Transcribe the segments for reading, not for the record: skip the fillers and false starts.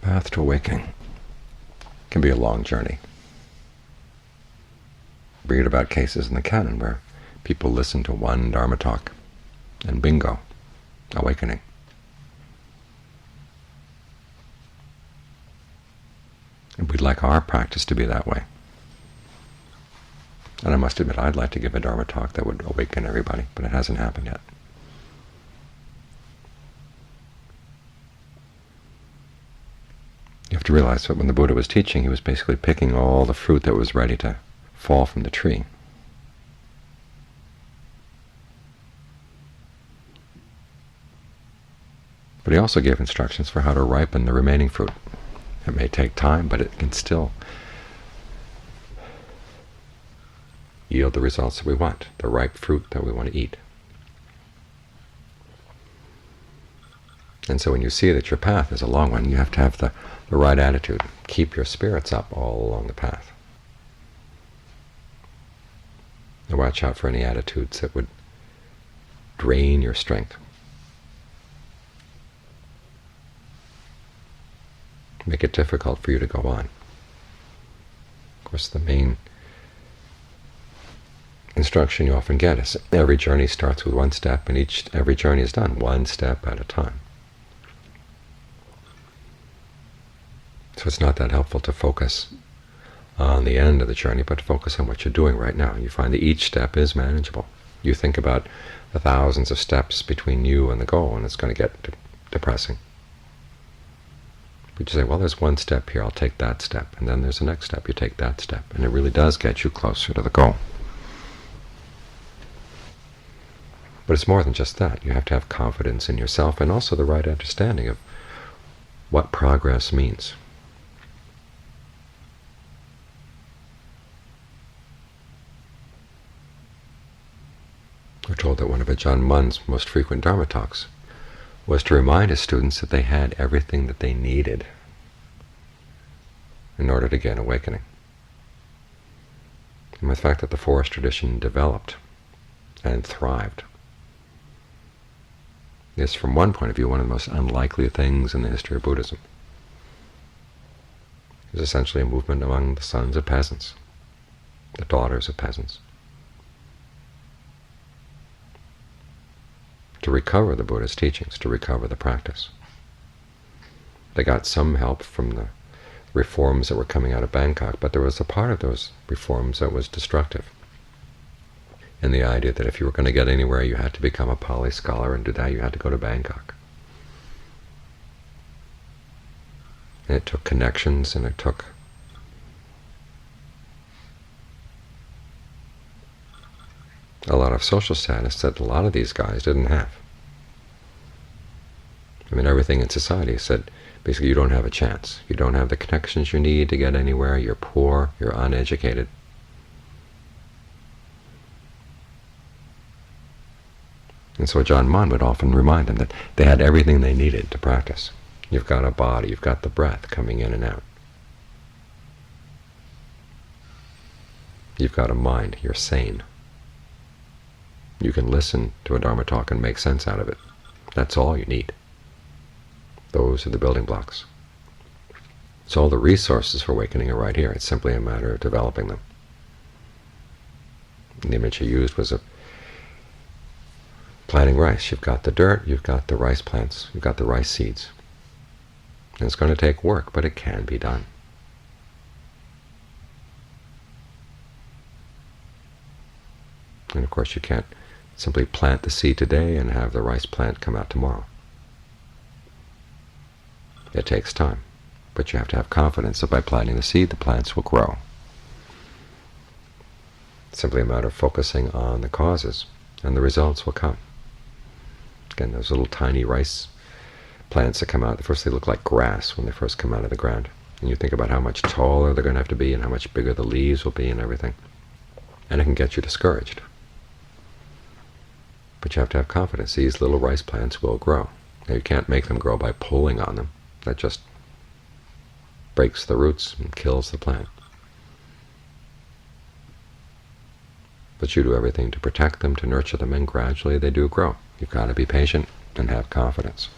path to awakening can be a long journey. Read about cases in the canon where people listen to one Dharma talk and bingo, awakening. And we'd like our practice to be that way. And I must admit, I'd like to give a Dharma talk that would awaken everybody, but it hasn't happened yet. You have to realize that when the Buddha was teaching, he was basically picking all the fruit that was ready to fall from the tree. But he also gave instructions for how to ripen the remaining fruit. It may take time, but it can still yield the results that we want, the ripe fruit that we want to eat. And so when you see that your path is a long one, you have to have the right attitude. Keep your spirits up all along the path. And watch out for any attitudes that would drain your strength. Make it difficult for you to go on. Of course, the main instruction you often get is every journey starts with one step, and every journey is done one step at a time. So it's not that helpful to focus on the end of the journey, but to focus on what you're doing right now. You find that each step is manageable. You think about the thousands of steps between you and the goal, and it's going to get depressing. But you say, well, there's one step here, I'll take that step, and then there's the next step, you take that step, and it really does get you closer to the goal. But it's more than just that. You have to have confidence in yourself and also the right understanding of what progress means. We're told that one of Ajahn Mun's most frequent Dharma talks was to remind his students that they had everything that they needed in order to gain awakening. And the fact that the forest tradition developed and thrived is, from one point of view, one of the most unlikely things in the history of Buddhism. It was essentially a movement among the sons of peasants, the daughters of peasants, to recover the Buddha's teachings, to recover the practice. They got some help from the reforms that were coming out of Bangkok, but there was a part of those reforms that was destructive. And the idea that if you were going to get anywhere, you had to become a Pali scholar, and to do that you had to go to Bangkok. And it took connections, and it took a lot of social status that a lot of these guys didn't have. I mean, everything in society said, basically, you don't have a chance. You don't have the connections you need to get anywhere. You're poor. You're uneducated. And so Ajahn Mun would often remind them that they had everything they needed to practice. You've got a body. You've got the breath coming in and out. You've got a mind. You're sane. You can listen to a Dharma talk and make sense out of it. That's all you need. Those are the building blocks. So all the resources for awakening are right here. It's simply a matter of developing them. And the image I used was of planting rice. You've got the dirt, you've got the rice plants, you've got the rice seeds. And it's going to take work, but it can be done. And of course you can't simply plant the seed today and have the rice plant come out tomorrow. It takes time, but you have to have confidence that by planting the seed, the plants will grow. It's simply a matter of focusing on the causes, and the results will come. Again, those little tiny rice plants that come out, at first they look like grass when they first come out of the ground. And you think about how much taller they're going to have to be and how much bigger the leaves will be and everything. And it can get you discouraged. But you have to have confidence. These little rice plants will grow. Now, you can't make them grow by pulling on them. That just breaks the roots and kills the plant. But you do everything to protect them, to nurture them, and gradually they do grow. You've got to be patient and have confidence.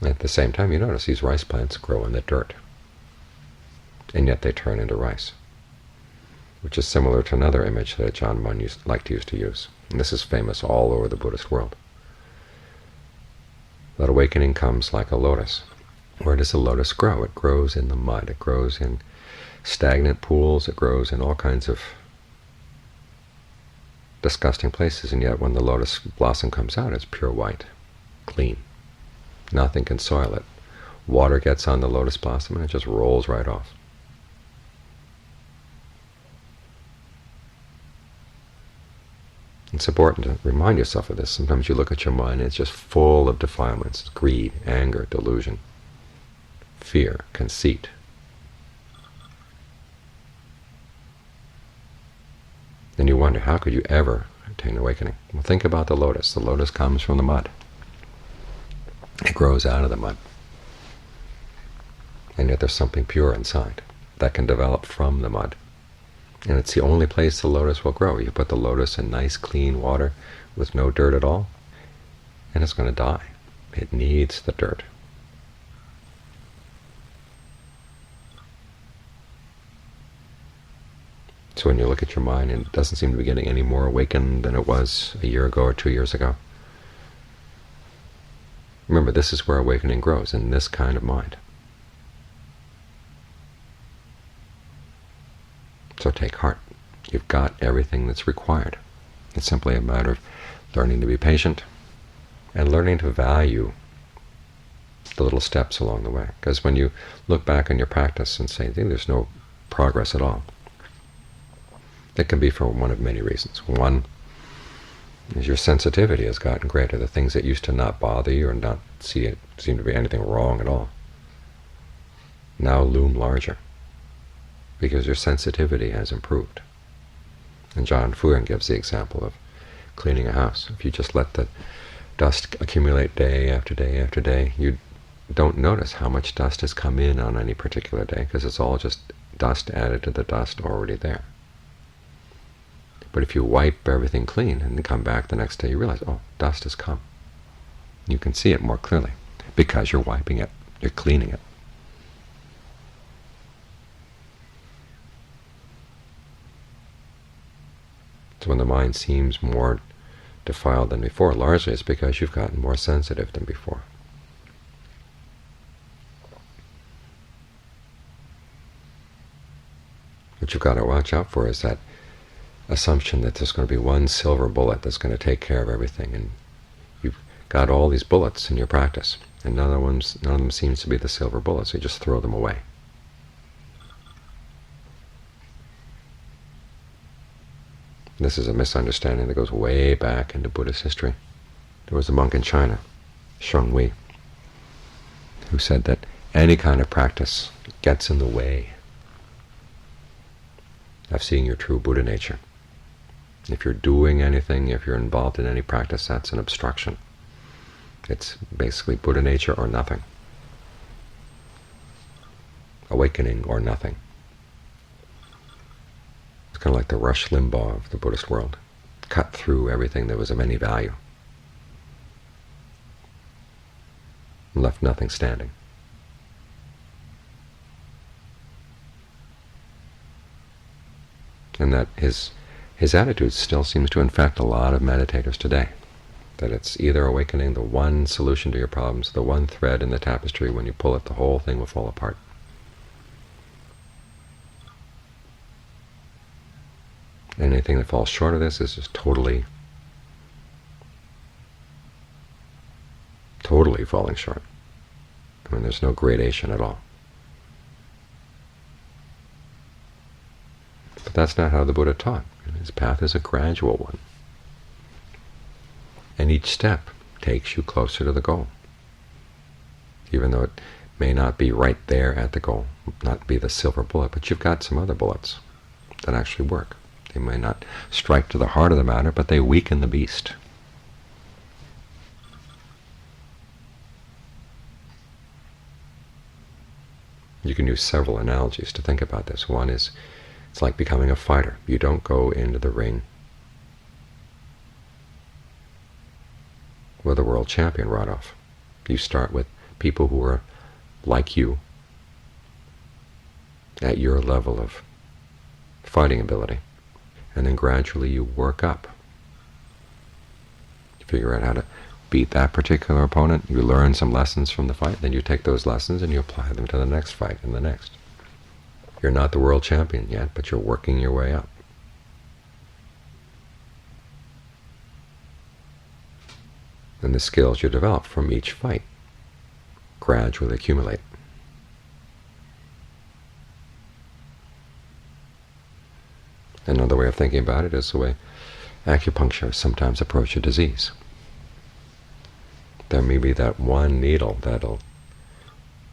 At the same time, you notice these rice plants grow in the dirt, and yet they turn into rice, which is similar to another image that Ajahn Mun used to use. And this is famous all over the Buddhist world. That awakening comes like a lotus. Where does a lotus grow? It grows in the mud. It grows in stagnant pools. It grows in all kinds of disgusting places. And yet when the lotus blossom comes out, it's pure white, clean. Nothing can soil it. Water gets on the lotus blossom and it just rolls right off. It's important to remind yourself of this. Sometimes you look at your mind and it's just full of defilements: greed, anger, delusion, fear, conceit. Then you wonder, how could you ever attain awakening? Well, think about the lotus. The lotus comes from the mud. It grows out of the mud. And yet there's something pure inside that can develop from the mud. And it's the only place the lotus will grow. You put the lotus in nice, clean water with no dirt at all, and it's going to die. It needs the dirt. So when you look at your mind and it doesn't seem to be getting any more awakened than it was a year ago or 2 years ago, remember, this is where awakening grows, in this kind of mind. So take heart. You've got everything that's required. It's simply a matter of learning to be patient and learning to value the little steps along the way. Because when you look back on your practice and say, there's no progress at all, it can be for one of many reasons. One is your sensitivity has gotten greater. The things that used to not bother you or not seem to be anything wrong at all now loom larger, because your sensitivity has improved. And John Furen gives the example of cleaning a house. If you just let the dust accumulate day after day after day, you don't notice how much dust has come in on any particular day, because it's all just dust added to the dust already there. But if you wipe everything clean and then come back the next day, you realize, oh, dust has come. You can see it more clearly because you're wiping it, you're cleaning it. So when the mind seems more defiled than before, largely it's because you've gotten more sensitive than before. What you've got to watch out for is that assumption that there's going to be one silver bullet that's going to take care of everything, and you've got all these bullets in your practice, and none of them seems to be the silver bullet, so you just throw them away. This is a misunderstanding that goes way back into Buddhist history. There was a monk in China, Sheng Hui, who said that any kind of practice gets in the way of seeing your true Buddha nature. If you're doing anything, if you're involved in any practice, that's an obstruction. It's basically Buddha nature or nothing. Awakening or nothing. It's kind of like the Rush Limbaugh of the Buddhist world. Cut through everything that was of any value. And left nothing standing. And that his attitude still seems to infect a lot of meditators today. That it's either awakening, the one solution to your problems, the one thread in the tapestry. When you pull it, the whole thing will fall apart. Anything that falls short of this is just totally falling short. I mean, there's no gradation at all. But that's not how the Buddha taught. His path is a gradual one. And each step takes you closer to the goal. Even though it may not be right there at the goal, not be the silver bullet, but you've got some other bullets that actually work. They may not strike to the heart of the matter, but they weaken the beast. You can use several analogies to think about this. One is, it's like becoming a fighter. You don't go into the ring with a world champion right off. You start with people who are like you, at your level of fighting ability, and then gradually you work up. You figure out how to beat that particular opponent, you learn some lessons from the fight, then you take those lessons and you apply them to the next fight and the next. You're not the world champion yet, but you're working your way up. And the skills you develop from each fight gradually accumulate. Another way of thinking about it is the way acupuncturists sometimes approach a disease. There may be that one needle that'll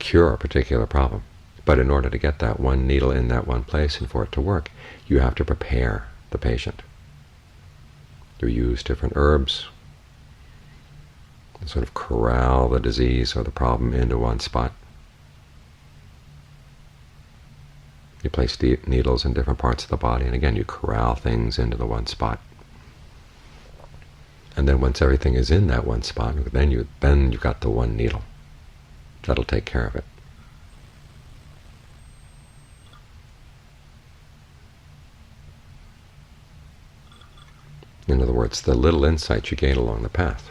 cure a particular problem, but in order to get that one needle in that one place and for it to work, you have to prepare the patient. You use different herbs, and sort of corral the disease or the problem into one spot. You place the needles in different parts of the body, and again you corral things into the one spot. And then once everything is in that one spot, then you've got the one needle. That'll take care of it. In other words, the little insights you gain along the path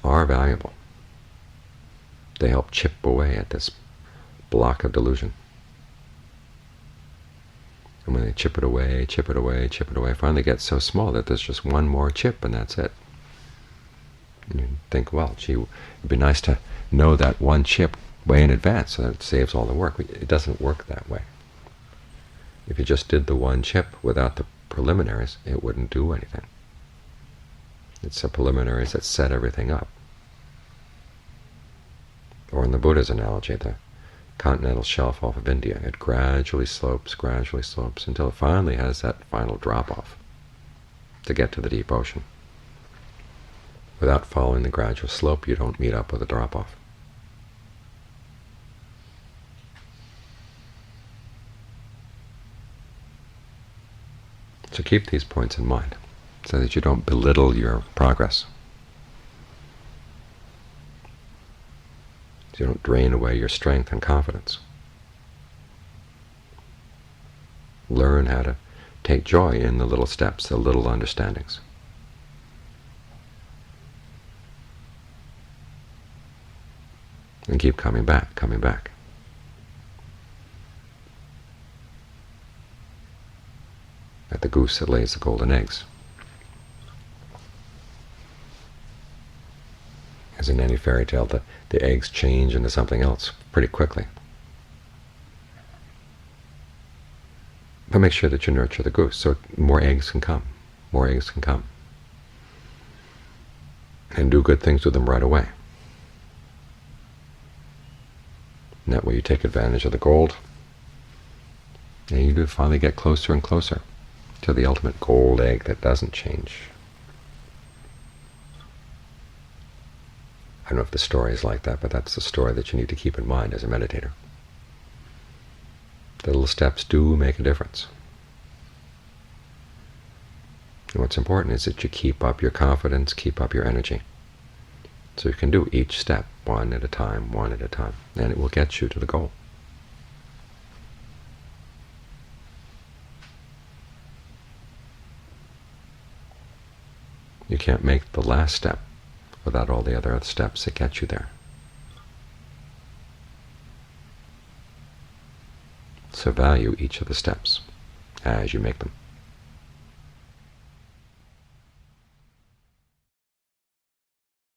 are valuable. They help chip away at this block of delusion. And when they chip it away, chip it away, chip it away, finally it gets so small that there's just one more chip and that's it. And you think, well, gee, it'd be nice to know that one chip way in advance so that it saves all the work. It doesn't work that way. If you just did the one chip without the preliminaries, it wouldn't do anything. It's the preliminaries that set everything up. Or in the Buddha's analogy, the continental shelf off of India, it gradually slopes until it finally has that final drop-off to get to the deep ocean. Without following the gradual slope, you don't meet up with a drop-off. So keep these points in mind so that you don't belittle your progress. So you don't drain away your strength and confidence. Learn how to take joy in the little steps, the little understandings. And keep coming back, coming back. Like the goose that lays the golden eggs. As in any fairy tale, the eggs change into something else pretty quickly. But make sure that you nurture the goose so more eggs can come. More eggs can come. And do good things with them right away. And that way you take advantage of the gold, and you do finally get closer and closer to the ultimate gold egg that doesn't change. I don't know if the story is like that, but that's the story that you need to keep in mind as a meditator. The little steps do make a difference. And what's important is that you keep up your confidence, keep up your energy. So you can do each step one at a time, and it will get you to the goal. You can't make the last step without all the other steps that get you there. So value each of the steps as you make them.